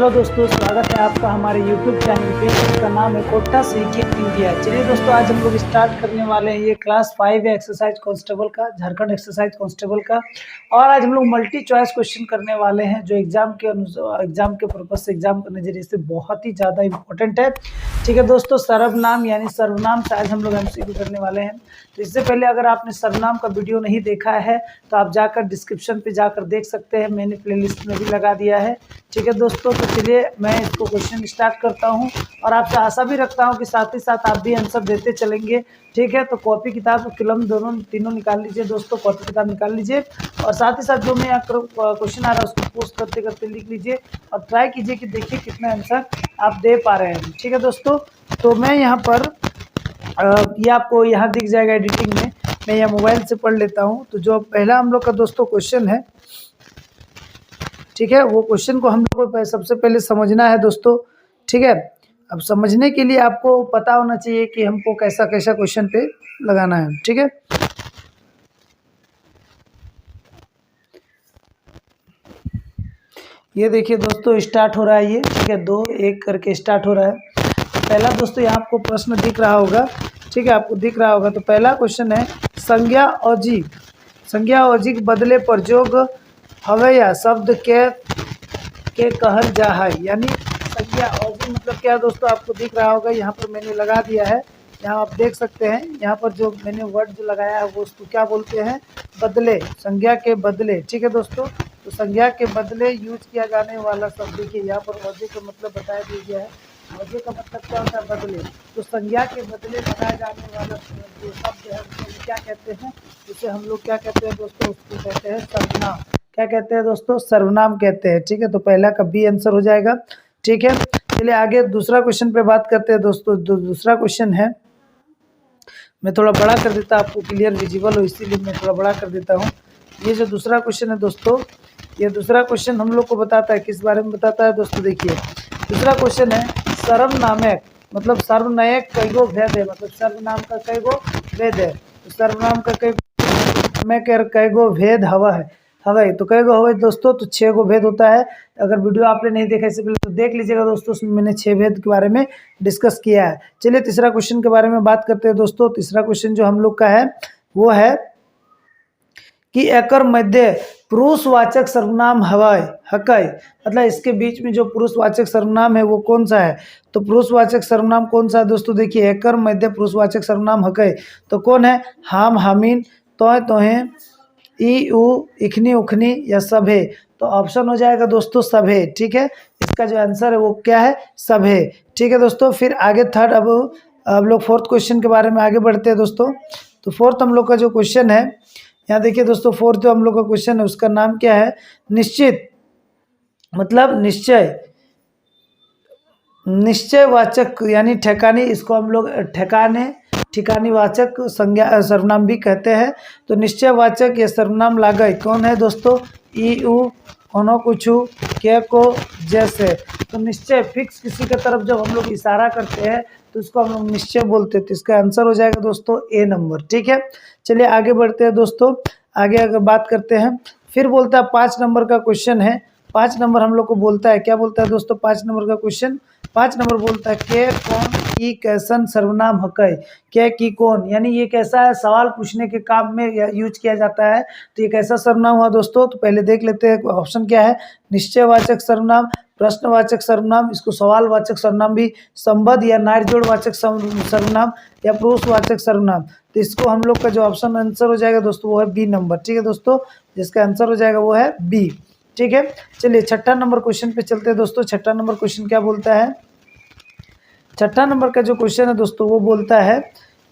Hello दोस्तों, स्वागत है आपका हमारे YouTube चैनल पे जिसका नाम है कोटा सीखे इंडिया। चलिए दोस्तों, आज हम लोग स्टार्ट करने वाले हैं ये क्लास 5 है एक्सरसाइज कांस्टेबल का, झारखंड एक्सरसाइज कांस्टेबल का। और आज हम लोग मल्टी चॉइस क्वेश्चन करने वाले हैं जो एग्जाम के पर्पज से, एग्जाम के नजरिए से बहुत ही ज़्यादा इंपॉर्टेंट है। ठीक है दोस्तों, सर्वनाम यानी सर्वनाम से आज हम लोग MCQ करने वाले हैं। तो इससे पहले अगर आपने सर्वनाम का वीडियो नहीं देखा है तो आप जाकर डिस्क्रिप्शन पे जाकर देख सकते हैं, मैंने प्लेलिस्ट में भी लगा दिया है। ठीक है दोस्तों, तो चलिए मैं इसको क्वेश्चन स्टार्ट करता हूं और आपसे आशा भी रखता हूं कि साथ ही साथ आप भी आंसर देते चलेंगे। ठीक है, तो कॉपी किताब कलम तीनों निकाल लीजिए दोस्तों, कॉपी किताब निकाल लीजिए और साथ ही साथ जो मैं क्वेश्चन आ रहा है उसको पोस्ट करते करते लिख लीजिए और ट्राई कीजिए कि देखिए कितना आंसर आप दे पा रहे हैं। ठीक है दोस्तों, तो मैं यहाँ पर ये आपको यहाँ दिख जाएगा एडिटिंग में, मैं यह मोबाइल से पढ़ लेता हूँ। तो जो पहला हम लोग का दोस्तों क्वेश्चन है, ठीक है, वो क्वेश्चन को हम लोग को सबसे पहले समझना है दोस्तों। ठीक है, अब समझने के लिए आपको पता होना चाहिए कि हमको कैसा कैसा क्वेश्चन पे लगाना है। ठीक है, ये देखिए दोस्तों स्टार्ट हो रहा है ये। ठीक है, 2 1 करके स्टार्ट हो रहा है। पहला दोस्तों यहाँ आपको प्रश्न दिख रहा होगा। ठीक है, आपको दिख रहा होगा। तो पहला क्वेश्चन है, संज्ञा अजीक बदले पर जोग हवे या शब्द के कहल जा है। यानी संज्ञा अजीक मतलब क्या है दोस्तों, आपको दिख रहा होगा। यहाँ पर मैंने लगा दिया है, यहाँ आप देख सकते हैं। यहाँ पर जो मैंने वर्ड जो लगाया है वो उसको क्या बोलते हैं, बदले, संज्ञा के बदले। ठीक है दोस्तों, तो संज्ञा के बदले यूज किया जाने वाला शब्द, देखिए यहाँ पर अजीक का मतलब बताया दिया है। अजीक का मतलब क्या होता है, बदले। तो संज्ञा के बदले लगाए जाने वाला जो शब्द है उसको क्या कहते हैं, जिसे हम लोग क्या कहते हैं दोस्तों, उसको कहते हैं सर्वनाम। क्या कहते हैं दोस्तों, सर्वनाम कहते हैं। ठीक है, तो पहला का बी आंसर हो जाएगा। ठीक है, चलिए आगे दूसरा क्वेश्चन पे बात करते हैं दोस्तों। दूसरा क्वेश्चन है, मैं थोड़ा बड़ा कर देता आपको क्लियर विजिबल हो, इसीलिए मैं थोड़ा बड़ा कर देता हूँ। ये जो दूसरा क्वेश्चन है दोस्तों, ये दूसरा क्वेश्चन हम लोग को बताता है, किस बारे में बताता है दोस्तों। देखिए दूसरा क्वेश्चन है, सर्वनामक मतलब सर्वनायक कईगो भेद है, मतलब सर्वनाम का कईगो भेद है। तो सर्वनाम का कईगो भेद हवा है तो कईगो हवा दोस्तों, तो 6 गो भेद होता है। अगर वीडियो आपने नहीं देखा इससे पहले तो देख लीजिएगा दोस्तों, उसमें मैंने 6 भेद के बारे में डिस्कस किया है। चलिए तीसरा क्वेश्चन के बारे में बात करते हैं दोस्तों। तीसरा क्वेश्चन जो हम लोग का है वो है कि एकर मध्य पुरुषवाचक सर्वनाम हकै, मतलब इसके बीच में जो पुरुषवाचक सर्वनाम है वो कौन सा है। तो पुरुषवाचक सर्वनाम कौन सा है दोस्तों, देखिए एकर मध्य पुरुषवाचक सर्वनाम हकै, तो कौन है, हाम हामिन, तोय तोहे, ई उ इखनी उखनी या सभे। तो ऑप्शन हो जाएगा दोस्तों सभे। ठीक है, इसका जो आंसर है वो क्या है, सभे। ठीक है दोस्तों, फिर आगे थर्ड, अब लोग फोर्थ क्वेश्चन के बारे में आगे बढ़ते हैं दोस्तों। तो फोर्थ हम लोग का जो क्वेश्चन है, यहाँ देखिए दोस्तों, फोर्थ जो हम लोग का क्वेश्चन है उसका नाम क्या है, निश्चित मतलब निश्चयवाचक यानी ठिकानी, इसको हम लोग ठिकानी वाचक संज्ञा सर्वनाम भी कहते हैं। तो निश्चयवाचक या सर्वनाम लागय कौन है दोस्तों, ई उ कोनो कुछू के को जैसे। तो निश्चय फिक्स किसी के तरफ जब हम लोग इशारा करते हैं तो उसको हम लोग निश्चय बोलते हैं। तो इसका आंसर हो जाएगा दोस्तों ए नंबर। ठीक है, चलिए आगे बढ़ते हैं दोस्तों। आगे अगर बात करते हैं, फिर बोलता है 5 नंबर का क्वेश्चन है। 5 नंबर हम लोग को बोलता है, क्या बोलता है दोस्तों, 5 नंबर का क्वेश्चन, 5 नंबर बोलता है के कौन की कैसन सर्वनाम हकै। क्या की कौन, यानी ये कैसा है, सवाल पूछने के काम में यूज किया जाता है। तो ये कैसा सर्वनाम हुआ दोस्तों, तो पहले देख लेते हैं ऑप्शन क्या है, निश्चयवाचक सर्वनाम, प्रश्नवाचक सर्वनाम, इसको सवालवाचक सर्वनाम भी, संबंध या नार्यजोड़वाचक सर्वनाम या पुरुषवाचक सर्वनाम। तो इसको हम लोग का जो ऑप्शन आंसर हो जाएगा दोस्तों वो है बी नंबर। ठीक है दोस्तों, जिसका आंसर हो जाएगा वो है बी। ठीक है, चलिए छठा नंबर क्वेश्चन पे चलते हैं दोस्तों। छठा नंबर क्वेश्चन क्या बोलता है, छठा नंबर का जो क्वेश्चन है दोस्तों वो बोलता है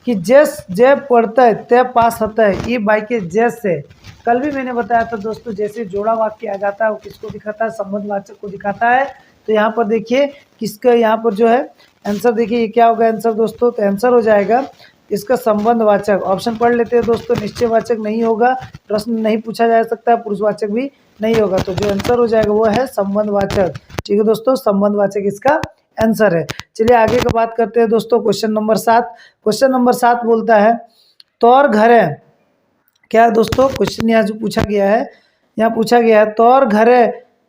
कि जय पढ़ता है तय पास होता है, ये बाई के जैसे। कल भी मैंने बताया था दोस्तों, जैसे जोड़ा वाक्य आ जाता है वो किसको दिखाता है, संबंधवाचक को दिखाता है। तो यहाँ पर देखिए किसका, यहाँ पर जो है आंसर, देखिए ये क्या होगा आंसर दोस्तों, तो आंसर हो जाएगा इसका संबंधवाचक। ऑप्शन पढ़ लेते हैं दोस्तों, निश्चयवाचक नहीं होगा, प्रश्न नहीं पूछा जा सकता, पुरुषवाचक भी नहीं होगा। तो जो आंसर हो जाएगा वो है संबंधवाचक। ठीक है दोस्तों, संबंधवाचक इसका आंसर है। चलिए आगे का बात करते हैं दोस्तों, क्वेश्चन नंबर 7। क्वेश्चन नंबर 7 बोलता है, तौर घरे, क्या दोस्तों क्वेश्चन यहाँ जो पूछा गया है, यहाँ पूछा गया है, तौर घरे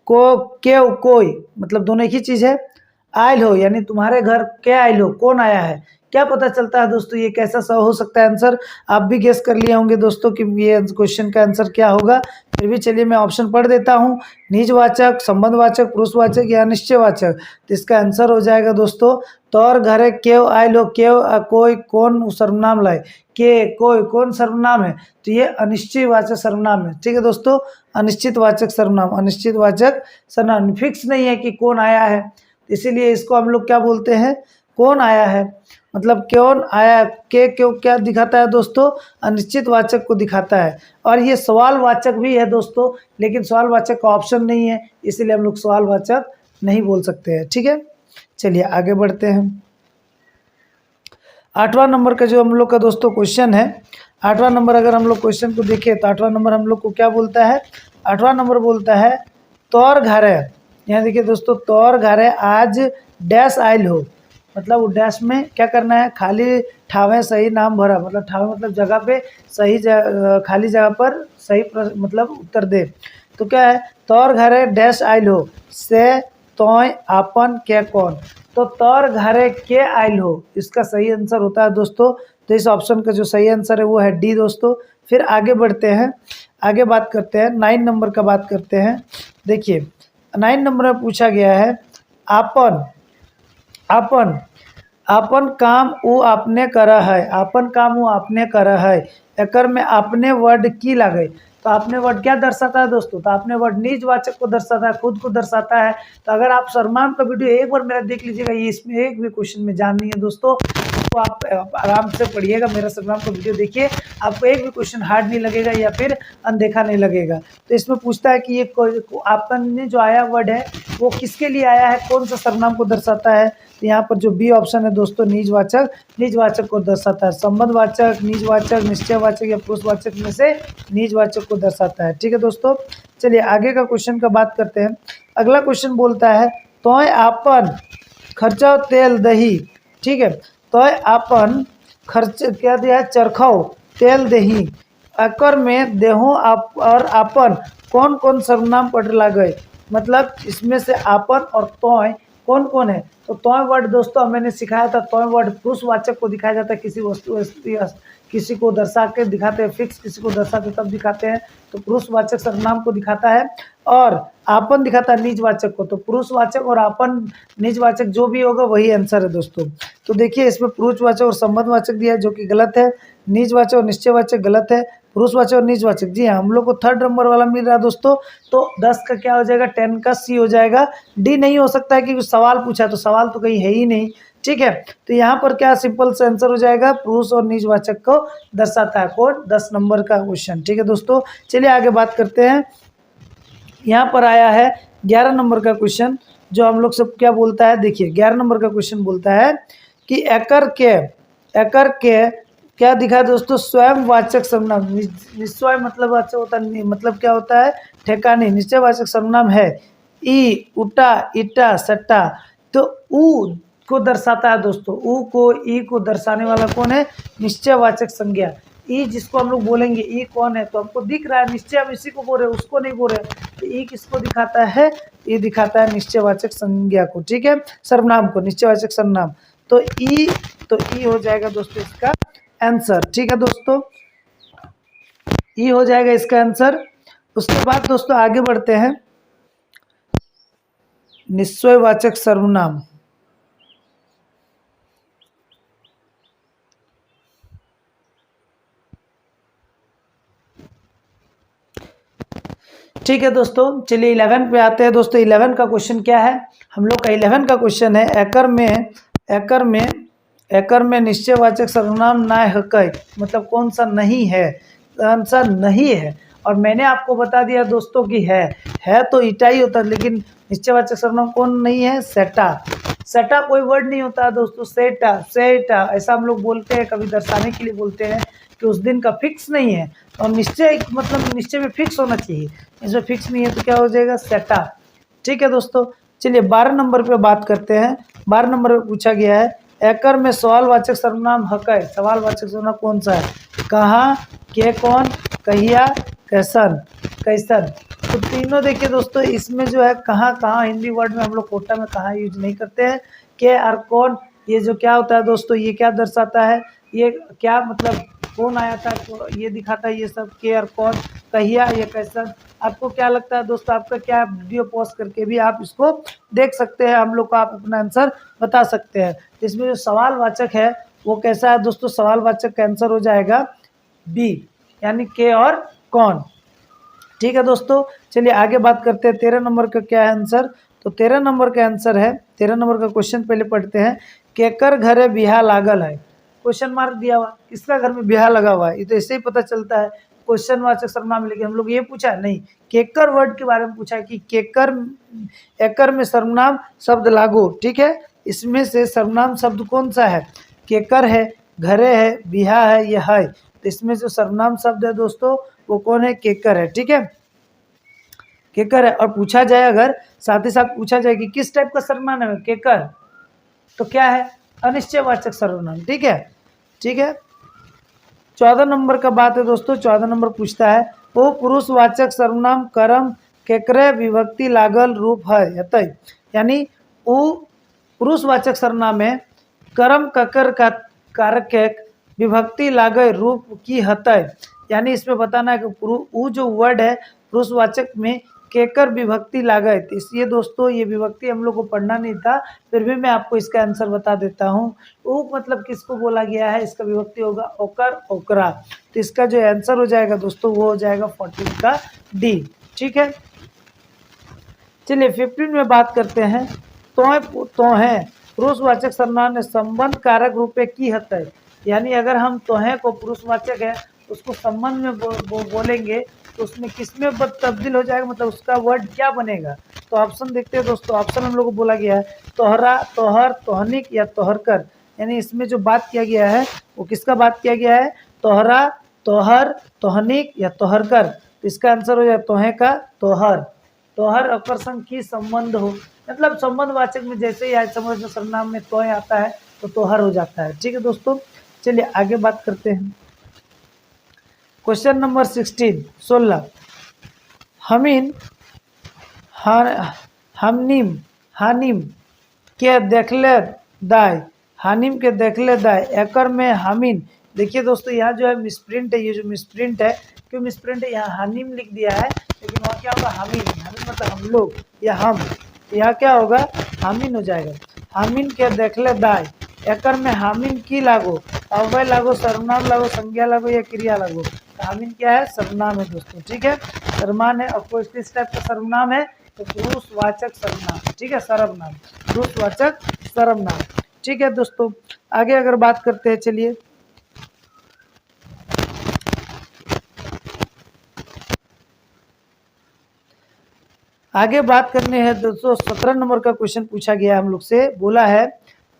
को केव कोई, मतलब दोनों एक ही चीज है। आयल हो यानी तुम्हारे घर के आयल हो, कौन आया है। क्या पता चलता है दोस्तों ये कैसा सा हो सकता है आंसर। आप भी गेस कर लिए होंगे दोस्तों कि ये क्वेश्चन का आंसर क्या होगा। फिर भी चलिए मैं ऑप्शन पढ़ देता हूँ। निजवाचक, संबंधवाचक, पुरुषवाचक या निश्चयवाचक। तो इसका आंसर हो जाएगा दोस्तों तोर घरे केव आयल हो, केव कोई कौन सर्वनाम लाए, के कोई कौन सर्वनाम है, तो ये अनिश्चयवाचक सर्वनाम है। ठीक है दोस्तों, अनिश्चितवाचक सर्वनाम, अनिश्चितवाचक सर्वनाम, फिक्स नहीं है कि कौन आया है, इसीलिए इसको हम लोग क्या बोलते हैं, कौन आया है, मतलब कौन आया के क्यों क्या दिखाता है दोस्तों, अनिश्चित वाचक को दिखाता है। और ये सवाल वाचक भी है दोस्तों, लेकिन सवाल वाचक का ऑप्शन नहीं है, इसीलिए हम लोग सवाल वाचक नहीं बोल सकते हैं। ठीक है, चलिए आगे बढ़ते हैं। 8वां नंबर का जो हम लोग का दोस्तों क्वेश्चन है, 8वां नंबर अगर हम लोग क्वेश्चन को देखें तो 8वां नंबर हम लोग को क्या बोलता है, 8वां नंबर बोलता है तौर घरे। यहाँ देखिए दोस्तों, तौर घरे आज डैश आयल हो, मतलब वो डैश में क्या करना है, खाली ठावे सही नाम भरा, मतलब ठावे मतलब जगह पे सही खाली जगह पर सही मतलब उत्तर दे। तो क्या है, तौर घरे डैश आयल हो से तोय आपन के कौन, तो तौर घरे के आयल हो, इसका सही आंसर होता है दोस्तों। तो इस ऑप्शन का जो सही आंसर है वो है डी दोस्तों। फिर आगे बढ़ते हैं, आगे बात करते हैं 9 नंबर का बात करते हैं। देखिए 9 नंबर में पूछा गया है आपन, आपन आपन काम वो आपने करा है, आपन काम वो आपने करा है, एकर में आपने वर्ड की लगे। तो आपने वर्ड क्या दर्शाता है दोस्तों, तो आपने वर्ड निजवाचक को दर्शाता है, खुद को दर्शाता है। तो अगर आप सर्वनाम का वीडियो एक बार मेरा देख लीजिएगा, ये इसमें एक भी क्वेश्चन में जान नहीं है दोस्तों, तो आप आराम से पढ़िएगा, मेरा सर्वनाम का वीडियो देखिए, आपको एक भी क्वेश्चन हार्ड नहीं लगेगा या फिर अनदेखा नहीं लगेगा। तो इसमें पूछता है कि ये आपने जो आया वर्ड है वो किसके लिए आया है, कौन सा सर्वनाम को दर्शाता है। तो यहाँ पर जो बी ऑप्शन है दोस्तों, निजवाचक, निजवाचक को दर्शाता है। संबंधवाचक, निजवाचक, निश्चयवाचक या पुरुषवाचक में से निजवाचक को दर्शाता है। ठीक है दोस्तों, चलिए आगे का क्वेश्चन का बात करते हैं। अगला क्वेश्चन बोलता है तोय आपन खर्चा तेल दही। ठीक है, तोय आपन खर्च क्या दिया है, चरखाओ तेल दही, एकर में देहो आप और आपन कौन कौन सर्वनाम पढ़ लागे, मतलब इसमें से आपन और तोय कौन कौन है। तो तोय वर्ड दोस्तों मैंने सिखाया था, तोय वर्ड पुरुषवाचक को दिखाया जाता है, किसी वस्तु किसी को दर्शा के दिखाते हैं, फिक्स किसी को दर्शाते तब दिखाते हैं, तो पुरुषवाचक सर्वनाम को दिखाता है। और आपन दिखाता है निजवाचक को, तो पुरुषवाचक और आपन निजवाचक जो भी होगा वही आंसर है दोस्तों। तो देखिए इसमें पुरुषवाचक और संबंधवाचक दिया है जो कि गलत है, निजवाचक और निश्चयवाचक गलत है, पुरुषवाचक और निजवाचक जी हाँ हम लोग को 3rd नंबर वाला मिल रहा है दोस्तों। तो 10 का क्या हो जाएगा, 10 का सी हो जाएगा, डी नहीं हो सकता है क्योंकि सवाल पूछा, तो सवाल तो कहीं है ही नहीं। ठीक है, तो यहाँ पर क्या सिंपल से आंसर हो जाएगा, पुरुष और निजवाचक को दर्शाता है कौन, 10 नंबर का क्वेश्चन। ठीक है दोस्तों, चलिए आगे बात करते हैं। यहाँ पर आया है 11 नंबर का क्वेश्चन, जो हम लोग सब क्या बोलता है, देखिए 11 नंबर का क्वेश्चन बोलता है कि एकर के क्या दिखा है दोस्तों, स्वयं वाचक सर्वनाम। निश्चय मतलब वाचक होता है, मतलब क्या होता है, ठेकानी। निश्चयवाचक सर्वनाम है ई, उटा, इटा, सट्टा, तो ऊ को दर्शाता है दोस्तों, ऊ को ई को दर्शाने वाला कौन है, निश्चयवाचक संज्ञा। ई जिसको हम लोग बोलेंगे, ई कौन है, तो हमको दिख रहा है निश्चय, हम इसी को बोल रहे हैं, उसको नहीं बोल रहे। तो ई किसको दिखाता है, ई दिखाता है निश्चयवाचक संज्ञा को। ठीक है, सर्वनाम को, निश्चयवाचक सर्वनाम। तो ई हो जाएगा दोस्तों इसका आंसर। ठीक है दोस्तों, ई हो जाएगा इसका आंसर। उसके बाद दोस्तों आगे बढ़ते हैं, निश्चयवाचक सर्वनाम। ठीक है दोस्तों, चलिए 11 पे आते हैं दोस्तों। 11 का क्वेश्चन क्या है, हम लोग का 11 का क्वेश्चन है एकर में निश्चयवाचक सर्वनाम ना है, मतलब कौन सा नहीं है, आंसर नहीं है। और मैंने आपको बता दिया दोस्तों कि है तो ईटा ही होता है, लेकिन निश्चयवाचक सर्वनाम कौन नहीं है, सेटा। सेटा कोई वर्ड नहीं होता है दोस्तों, सेटा ऐसा हम लोग बोलते हैं, कभी दर्शाने के लिए बोलते हैं कि उस दिन का फिक्स नहीं है। और निश्चय मतलब निश्चय में फिक्स होना चाहिए, इसमें फिक्स नहीं है तो क्या हो जाएगा, सेटा। ठीक है दोस्तों, चलिए 12 नंबर पे बात करते हैं। 12 नंबर पे पूछा गया है एकर में सवालवाचक सर्वनाम है, सवालवाचक सर्वनाम कौन सा है, कहाँ, के कौन, कहिया, कैसन, कैसन। तो तीनों देखिए दोस्तों, इसमें जो है कहाँ कहाँ हिंदी वर्ड में हम लोग कोटा में कहाँ यूज नहीं करते हैं। के और कौन, ये जो क्या होता है दोस्तों, ये क्या दर्शाता है, ये क्या मतलब कौन आया था, तो ये दिखाता है ये सब के और कौन, कहिया, ये कैसा। आपको क्या लगता है दोस्तों, आपका क्या वीडियो पॉज करके भी आप इसको देख सकते हैं, हम लोग को आप अपना आंसर बता सकते हैं। इसमें जो सवाल वाचक है वो कैसा है दोस्तों, सवाल वाचक का आंसर हो जाएगा बी, यानी के और कौन। ठीक है दोस्तों, चलिए आगे बात करते हैं 13 नंबर का क्या है आंसर। तो 13 नंबर का आंसर है, 13 नंबर का क्वेश्चन पहले पढ़ते हैं। केकर घरे बिहा लागल है, क्वेश्चन मार्क दिया हुआ, किसका घर में बिहा लगा हुआ है, ये तो ऐसे ही पता चलता है क्वेश्चन वाचक सर्वनाम, लेकिन हम लोग ये पूछा नहीं, केकर वर्ड के बारे में पूछा है कि केकर एकर में सर्वनाम शब्द लागू। ठीक है, इसमें से सर्वनाम शब्द कौन सा है, केकर है, घरे है, बिहा है, यह है। तो इसमें जो सर्वनाम शब्द है दोस्तों वो कौन है, केकर है। ठीक है, केकर है। और पूछा जाए अगर साथ ही साथ पूछा जाए कि किस टाइप का सर्वनाम है केकर, तो क्या है, अनिश्चयवाचक सर्वनाम। ठीक है, ठीक है। 14 नंबर का बात है दोस्तों, 14 नंबर पूछता है वो पुरुषवाचक सर्वनाम कर्म केकरे विभक्ति लागल रूप है यतय, यानी वो पुरुषवाचक सर्वनाम में कर्म ककर का कारक के विभक्ति लागे रूप की हतय, यानी इसमें बताना है कि वो जो वर्ड है पुरुषवाचक में केकर विभक्ति लागे। तो इसलिए दोस्तों ये विभक्ति हम लोग को पढ़ना नहीं था, फिर भी मैं आपको इसका आंसर बता देता हूँ। वो मतलब किसको बोला गया है, इसका विभक्ति होगा ओकर, ओकरा। तो इसका जो आंसर हो जाएगा दोस्तों वो हो जाएगा 14 का डी। ठीक है, चलिए 15 में बात करते हैं। तोहे पुरुषवाचक सर्वनाम संबंध कारक रूपे की हतय, यानी अगर हम तोहे को पुरुषवाचक है उसको संबंध में बोलेंगे तो उसमें किसमें तब्दील हो जाएगा, मतलब उसका वर्ड क्या बनेगा। तो ऑप्शन देखते हैं दोस्तों, ऑप्शन हम लोग को बोला गया है तोहरा, तोहर, तोहनिक या तोहरकर, यानी इसमें जो बात किया गया है वो किसका बात किया गया है, तोहरा, तोहर, तोहनिक या तोहरकर। तो इसका आंसर हो जाए तोहे का तोहर। तोहर अकर संग की संबंध हो, मतलब संबंधवाचक में जैसे ही समझ सर्वनाम में तोय आता है तो तोहर हो जाता है। ठीक है दोस्तों, चलिए आगे बात करते हैं। क्वेश्चन नंबर 16 हमीन हमनिम हानिम के देखले दाय, हानिम के देखले दाय एकर में हामिन। देखिए दोस्तों यहाँ जो है मिसप्रिंट है, ये जो मिसप्रिंट है, क्यों मिसप्रिंट है, यहाँ हानिम लिख दिया है लेकिन वहाँ क्या होगा हामिन, हामिन मतलब हम लोग या हम, यहाँ क्या होगा हामिन हो जाएगा। हामिन के देखले दाय एकर में हामिन की लागो, अव्यय लागो, सर्वनाम लागो, संज्ञा लागो या क्रिया लागो। हामिन क्या है, सर्वनाम है दोस्तों। ठीक है, सर्वनाम है, और कोई किस टाइप का सर्वनाम है, तो पुरुषवाचक सर्वनाम। ठीक है, सर्वनाम, पुरुषवाचक सर्वनाम। ठीक है दोस्तों, आगे अगर बात करते हैं, चलिए आगे बात करने हैं दोस्तों। 17 नंबर का क्वेश्चन पूछा गया हम लोग से, बोला है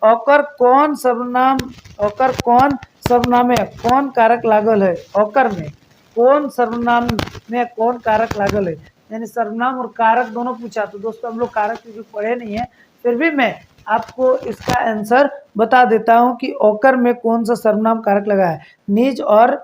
औकर कौन सर्वनाम, औकर कौन सर्वनाम में कौन कारक लागल है, औकर में कौन सर्वनाम में कौन कारक लागल है, यानी सर्वनाम और कारक दोनों पूछा। तो दोस्तों हम लोग कारक क्योंकि पढ़े नहीं है, फिर भी मैं आपको इसका आंसर बता देता हूं कि औकर में कौन सा सर्वनाम कारक लगा है। निज और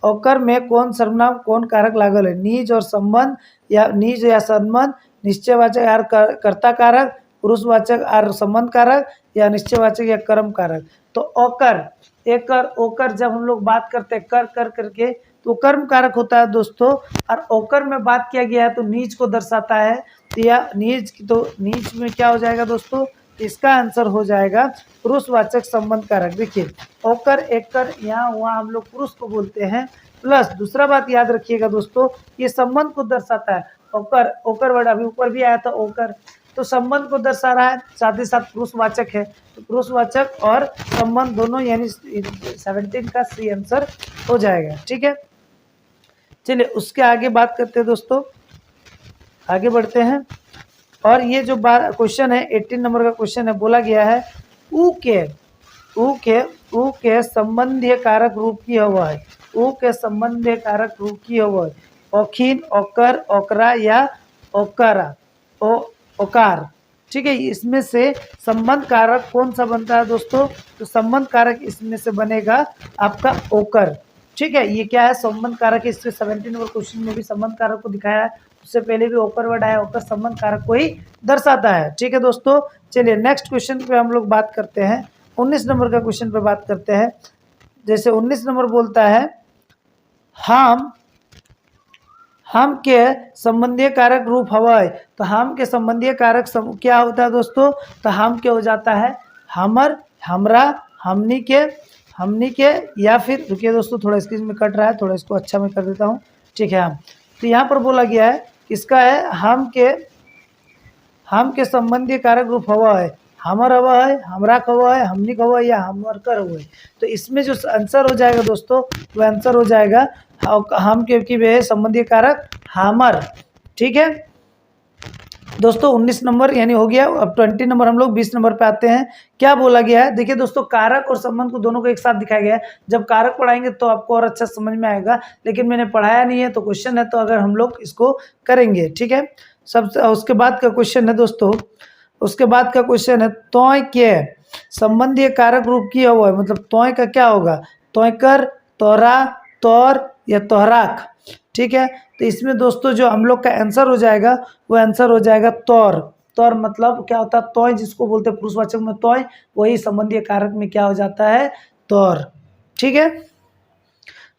औकर में कौन सर्वनाम कौन कारक लागल है, निज और संबंध या निज या संबंध, निश्चयवाचक आर कर्ता कारक, पुरुषवाचक आर संबंध कारक या निश्चयवाचक या कर्म कारक। तो औकर, एकर, ओकर जब हम लोग बात करते हैं कर कर करके तो कर्म कारक होता है दोस्तों, और औकर में बात किया गया है तो नीच को दर्शाता है। तो या नीच, तो नीच में क्या हो जाएगा दोस्तों, इसका आंसर हो जाएगा पुरुषवाचक संबंध कारक। देखिए औकर, एकर, यहाँ वहाँ हम लोग पुरुष को बोलते हैं, प्लस दूसरा बात याद रखिएगा दोस्तों, ये संबंध को दर्शाता है। ओकर, ओकर वर्ड अभी ऊपर भी आया था ओकर, तो संबंध को दर्शा रहा है, साथ ही साथ पुरुषवाचक है, तो पुरुषवाचक और संबंध दोनों, यानी 17 का सी आंसर हो जाएगा। ठीक है, चलिए उसके आगे बात करते हैं दोस्तों, आगे बढ़ते हैं। और ये जो बात क्वेश्चन है 18 नंबर का क्वेश्चन है, बोला गया है ऊ के संबंधीय कारक रूप की हुआ है, ऊ के संबंधीय कारक रूप की हुआ है, औखिन, औकर, औकरा या औकरा, ओकार। ठीक है, इसमें से संबंध कारक कौन सा बनता है दोस्तों, तो संबंध कारक इसमें से बनेगा आपका ओकर। ठीक है, ये क्या है, संबंध कारक है। इससे 17 नंबर क्वेश्चन में भी संबंध कारक को दिखाया है, उससे पहले भी ओकर वर्ड आया, ओकर संबंध कारक को ही दर्शाता है। ठीक है दोस्तों, चलिए नेक्स्ट क्वेश्चन पे हम लोग बात करते हैं। 19 नंबर का क्वेश्चन पे बात करते हैं। जैसे 19 नंबर बोलता है हम के संबंधीय कारक रूप हवाई। तो हम के संबंधीय कारक क्या होता है दोस्तों, तो हम क्या हो जाता है, हमर, हमरा, हमनी के, या फिर रुकिए दोस्तों, थोड़ा स्क्रीन में कट रहा है, थोड़ा इसको अच्छा मैं कर देता हूँ। ठीक है, हम तो यहाँ पर बोला गया है किसका है, हम के संबंधीय कारक रूप हवा है, हमर हवा है, हमरा हवा है, हमनी हवा है, या हमर कर हुआ है। तो इसमें जो आंसर हो जाएगा दोस्तों, वो आंसर हो जाएगा हम के वे संबंधीय कारक हमर। ठीक है दोस्तों, 19 नंबर यानी हो गया। अब 20 नंबर हम लोग 20 नंबर पे आते हैं। क्या बोला गया है, देखिए दोस्तों, कारक और संबंध को दोनों को एक साथ दिखाया गया है। जब कारक पढ़ाएंगे तो आपको और अच्छा समझ में आएगा, लेकिन मैंने पढ़ाया नहीं है तो क्वेश्चन है, तो अगर हम लोग इसको करेंगे। ठीक है, सबसे उसके बाद का क्वेश्चन है दोस्तों, उसके बाद का क्वेश्चन है तोय के संबंधीय कारक रूप की हुआ है, मतलब तोय का क्या होगा, तोय कर, तोरा, तौर या तोहराक। ठीक है, तो इसमें दोस्तों जो हम लोग का आंसर हो जाएगा, वो आंसर हो जाएगा तौर। तौर मतलब क्या होता है, तोय जिसको बोलते हैं पुरुषवाचक में तोय, वही संबंधीय कारक में क्या हो जाता है, तौर। ठीक है,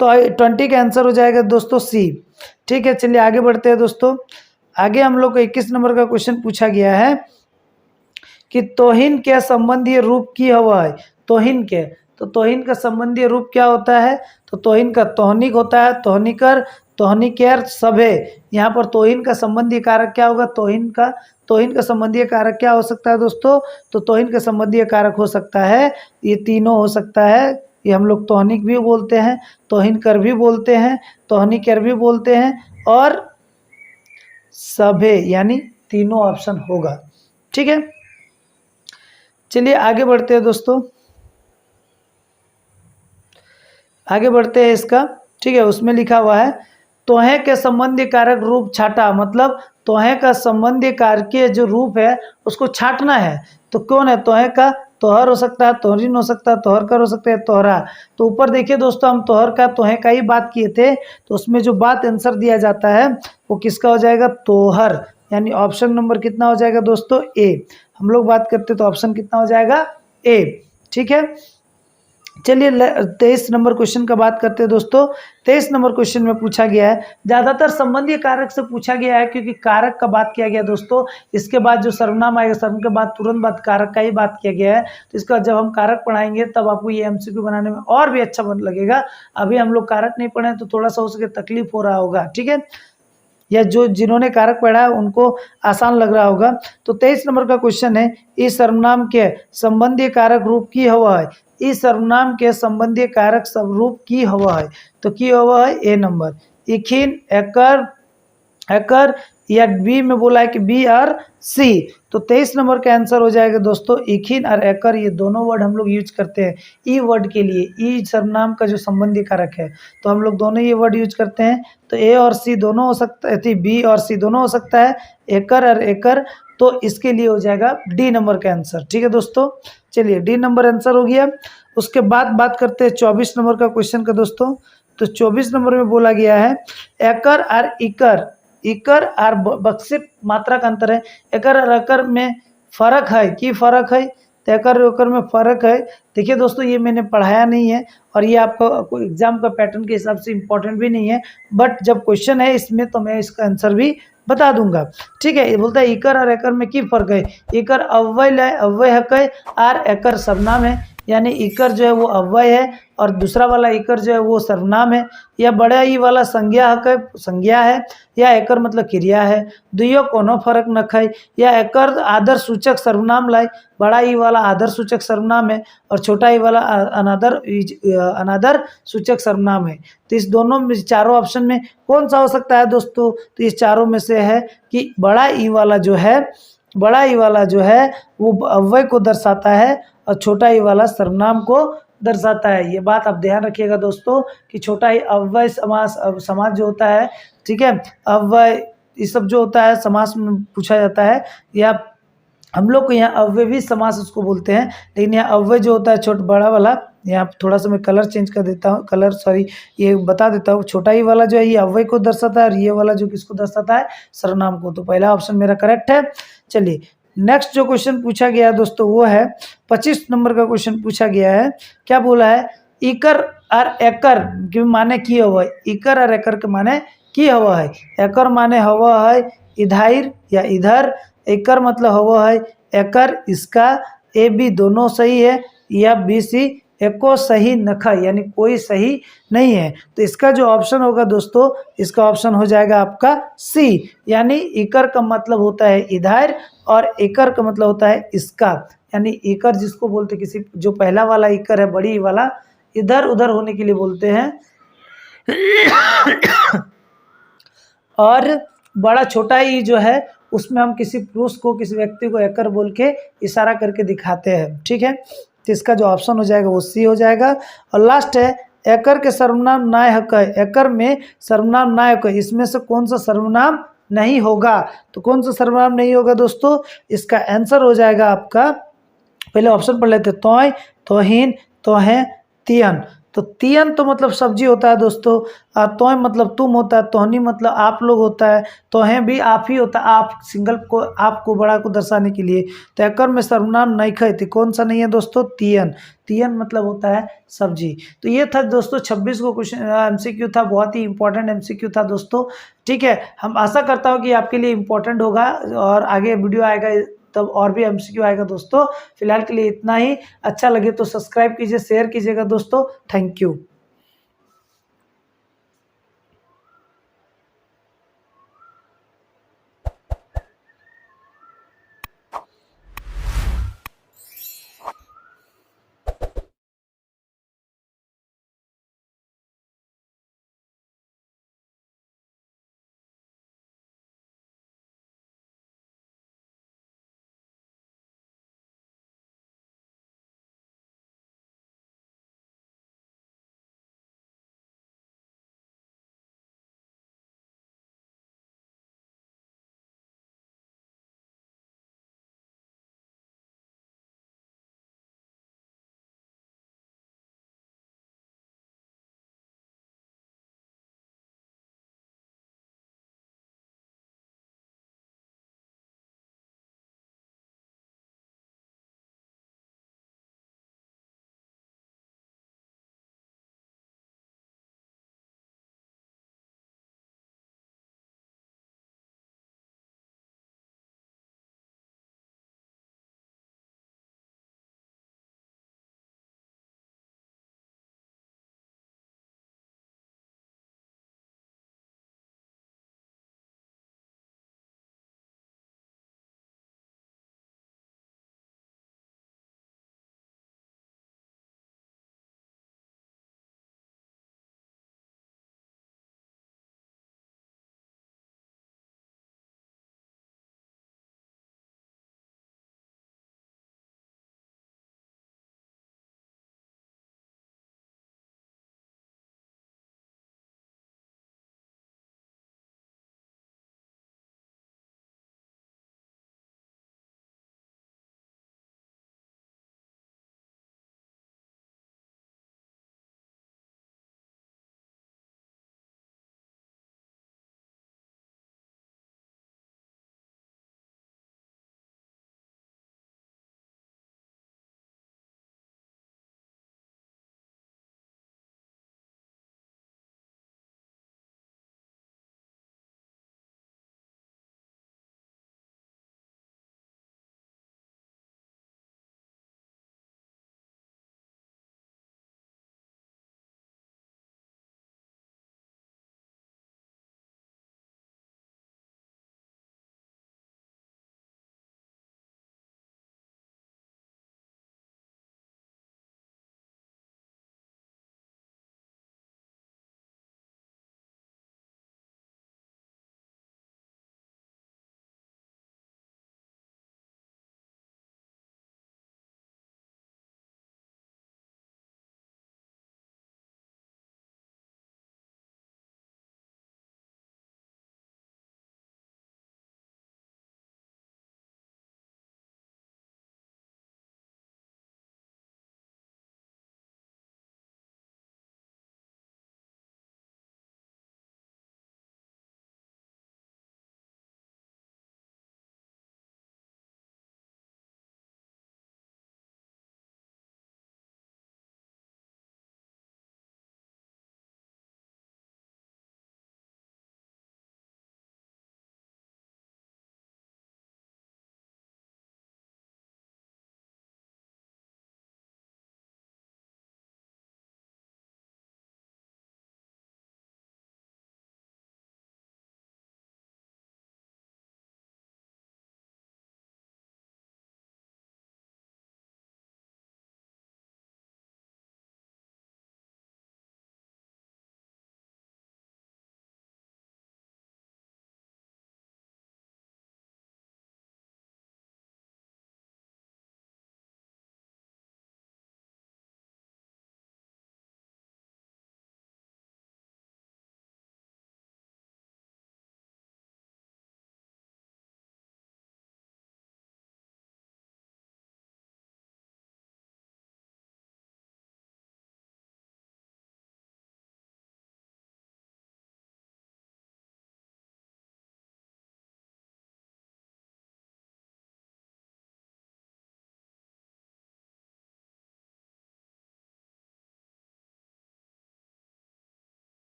तो 20 का आंसर हो जाएगा दोस्तों सी। ठीक है, चलिए आगे बढ़ते हैं दोस्तों। आगे हम लोग को 21 नंबर का क्वेश्चन पूछा गया है कि तोहिन के संबंधीय रूप की हवा है। तोहिन के, तो तोहिन का संबंधीय रूप क्या होता है, तो तोहिन का तोहनिक होता है, तोहनिकर, तोहनिकेर, सभे। यहाँ पर तोहिन का संबंधीय कारक क्या होगा, तोहिन का संबंधीय कारक क्या हो सकता है दोस्तों, तो तोहिन का संबंधीय कारक हो सकता है, ये तीनों हो सकता है। ये हम लोग तोहनिक भी बोलते हैं, तोहिनकर भी बोलते हैं, तोहनिकेर भी बोलते हैं, और सभे, यानी तीनों ऑप्शन होगा। ठीक है, चलिए आगे बढ़ते हैं दोस्तों, आगे बढ़ते हैं इसका। ठीक है, उसमें लिखा हुआ है तोहे के संबंधी कारक रूप छाटा, मतलब तोहे का संबंधी कारक के जो रूप है उसको छाटना है। तो कौन है, तोहे का तोहर हो सकता है, तोहरीन हो सकता है, तोहर कर हो सकता है, तोहरा। तो ऊपर देखिए दोस्तों, हम तोहर का तोहे का ही बात किए थे, तो उसमें जो बात आंसर दिया जाता है वो किसका हो जाएगा, तोहर, यानी ऑप्शन नंबर कितना हो जाएगा दोस्तों, ए। हम लोग बात करते तो ऑप्शन कितना हो जाएगा, ए। ठीक है, चलिए 23 नंबर क्वेश्चन का बात करते हैं दोस्तों। 23 नंबर क्वेश्चन में पूछा गया है, ज़्यादातर संबंधीय कारक से पूछा गया है, क्योंकि कारक का बात किया गया दोस्तों। इसके बाद जो सर्वनाम आएगा, सर्वनाम के बाद तुरंत बाद कारक का ही बात किया गया है। तो इसका जब हम कारक पढ़ाएंगे तब आपको ये MCQ बनाने में और भी अच्छा लगेगा। अभी हम लोग कारक नहीं पढ़े तो थोड़ा सा हो सके तकलीफ हो रहा होगा। ठीक है, या जो जिन्होंने कारक पढ़ा है उनको आसान लग रहा होगा। तो 23 नंबर का क्वेश्चन है, इस सर्वनाम के संबंधीय कारक रूप की हवा है। इस सर्वनाम के संबंधीय कारक स्वरूप की हवा है, तो की हवा है ए नंबर, इखिन, एकर, एकर, या बी में बोला है कि बी और सी। तो 23 नंबर का आंसर हो जाएगा दोस्तों इखिन और एकर, ये दोनों वर्ड हम लोग यूज करते हैं ई वर्ड के लिए। ई सर्वनाम का जो संबंधी कारक है, तो हम लोग दोनों ये वर्ड यूज करते हैं। तो ए और सी दोनों हो सकता है, बी और सी दोनों हो सकता है, एकर और एकर। तो इसके लिए हो जाएगा डी नंबर का आंसर। ठीक है दोस्तों, चलिए डी नंबर आंसर हो गया। उसके बाद बात करते हैं 24 नंबर का क्वेश्चन का दोस्तों। तो 24 नंबर में बोला गया है एकर और इकर, इकर और बक्सित मात्रा का अंतर है। एकर और अकर में फर्क है, की फर्क है, तो एकर और अकर में फर्क है। देखिए दोस्तों, ये मैंने पढ़ाया नहीं है और ये आपका एग्जाम का पैटर्न के हिसाब से इम्पोर्टेंट भी नहीं है, बट जब क्वेश्चन है इसमें तो मैं इसका आंसर भी बता दूंगा। ठीक है, ये बोलता है इकर और एकर में की फर्क है। इकर अव्यय है, अव्यय हक है, और एकर सर्वनाम है, यानी इकर जो है वो अव्यय है और दूसरा वाला इकर जो है वो सर्वनाम है। या बड़ा ई वाला संज्ञा हक है, संज्ञा है, या एकर मतलब क्रिया है। दुइयो कोनो फर्क न है। या एकर आदर सूचक सर्वनाम लाए, बड़ा ई वाला आदर सूचक सर्वनाम है और छोटा ई वाला अनादर सूचक सर्वनाम है। तो इस दोनों में, चारों ऑप्शन में कौन सा हो सकता है दोस्तों, तो इस चारों में से है कि बड़ा ई वाला जो है, बड़ा ई वाला जो है वो अव्यय को दर्शाता है और छोटा ई वाला सर्वनाम को दर्शाता है। ये बात आप ध्यान रखिएगा दोस्तों कि छोटा ही अव्यय समास जो होता है, ठीक है, अव्यय ये सब जो होता है समास में पूछा जाता है, या हम लोग को यहाँ अव्ययी समास उसको बोलते हैं, लेकिन यहाँ अव्यय जो होता है छोटा बड़ा वाला, यहाँ थोड़ा सा मैं कलर चेंज कर देता हूँ, कलर सॉरी ये बता देता हूँ। छोटा ई वाला जो है ये अव्यय को दर्शाता है और ये वाला जो किसको दर्शाता है, सर्वनाम को। तो पहला ऑप्शन मेरा करेक्ट है। चलिए नेक्स्ट जो क्वेश्चन पूछा गया है दोस्तों वो है 25 नंबर का क्वेश्चन पूछा गया है। क्या बोला है, इकर और एकर के माने की हुआ है, इकर और एकर के माने की हुआ है। एकर माने हुआ है इधर या इधर, एकर मतलब हुआ है एकर इसका, ए बी दोनों सही है या बी सी एको सही नखा यानी कोई सही नहीं है। तो इसका जो ऑप्शन होगा दोस्तों, इसका ऑप्शन हो जाएगा आपका सी, यानी इकर का मतलब होता है इधर और एकर का मतलब होता है इसका। यानी इकर जिसको बोलते किसी जो पहला वाला इकर है बड़ी वाला, इधर उधर होने के लिए बोलते हैं और बड़ा छोटा ई जो है उसमें हम किसी पुरुष को किसी व्यक्ति को एकर बोल के इशारा करके दिखाते हैं। ठीक है, तो इसका जो ऑप्शन हो जाएगा वो सी हो जाएगा। और लास्ट है एकर के सर्वनाम नायक है, एकर में सर्वनाम नायक है, इसमें से कौन सा सर्वनाम नहीं होगा। तो कौन सा सर्वनाम नहीं होगा दोस्तों, इसका आंसर हो जाएगा आपका, पहले ऑप्शन पढ़ लेते, तोय, तोहिन, तोहे, तियन। तो तियन तो मतलब सब्जी होता है दोस्तों, और तोय मतलब तुम होता है, तोहनी मतलब आप लोग होता है, तोहे भी आप ही होता है, आप सिंगल को आपको बड़ा को दर्शाने के लिए। तो एकर में सर्वनाम नहीं खे, तो कौन सा नहीं है दोस्तों, तियन। तियन मतलब होता है सब्जी। तो ये था दोस्तों 26 को क्वेश्चन एमसीक्यू था, बहुत ही इंपॉर्टेंट एमसीक्यू था दोस्तों। ठीक है, हम आशा करता हूँ कि आपके लिए इंपॉर्टेंट होगा और आगे वीडियो आएगा तब और भी एमसीक्यू आएगा दोस्तों। फिलहाल के लिए इतना ही। अच्छा लगे तो सब्सक्राइब कीजिए, शेयर कीजिएगा दोस्तों। Thank you.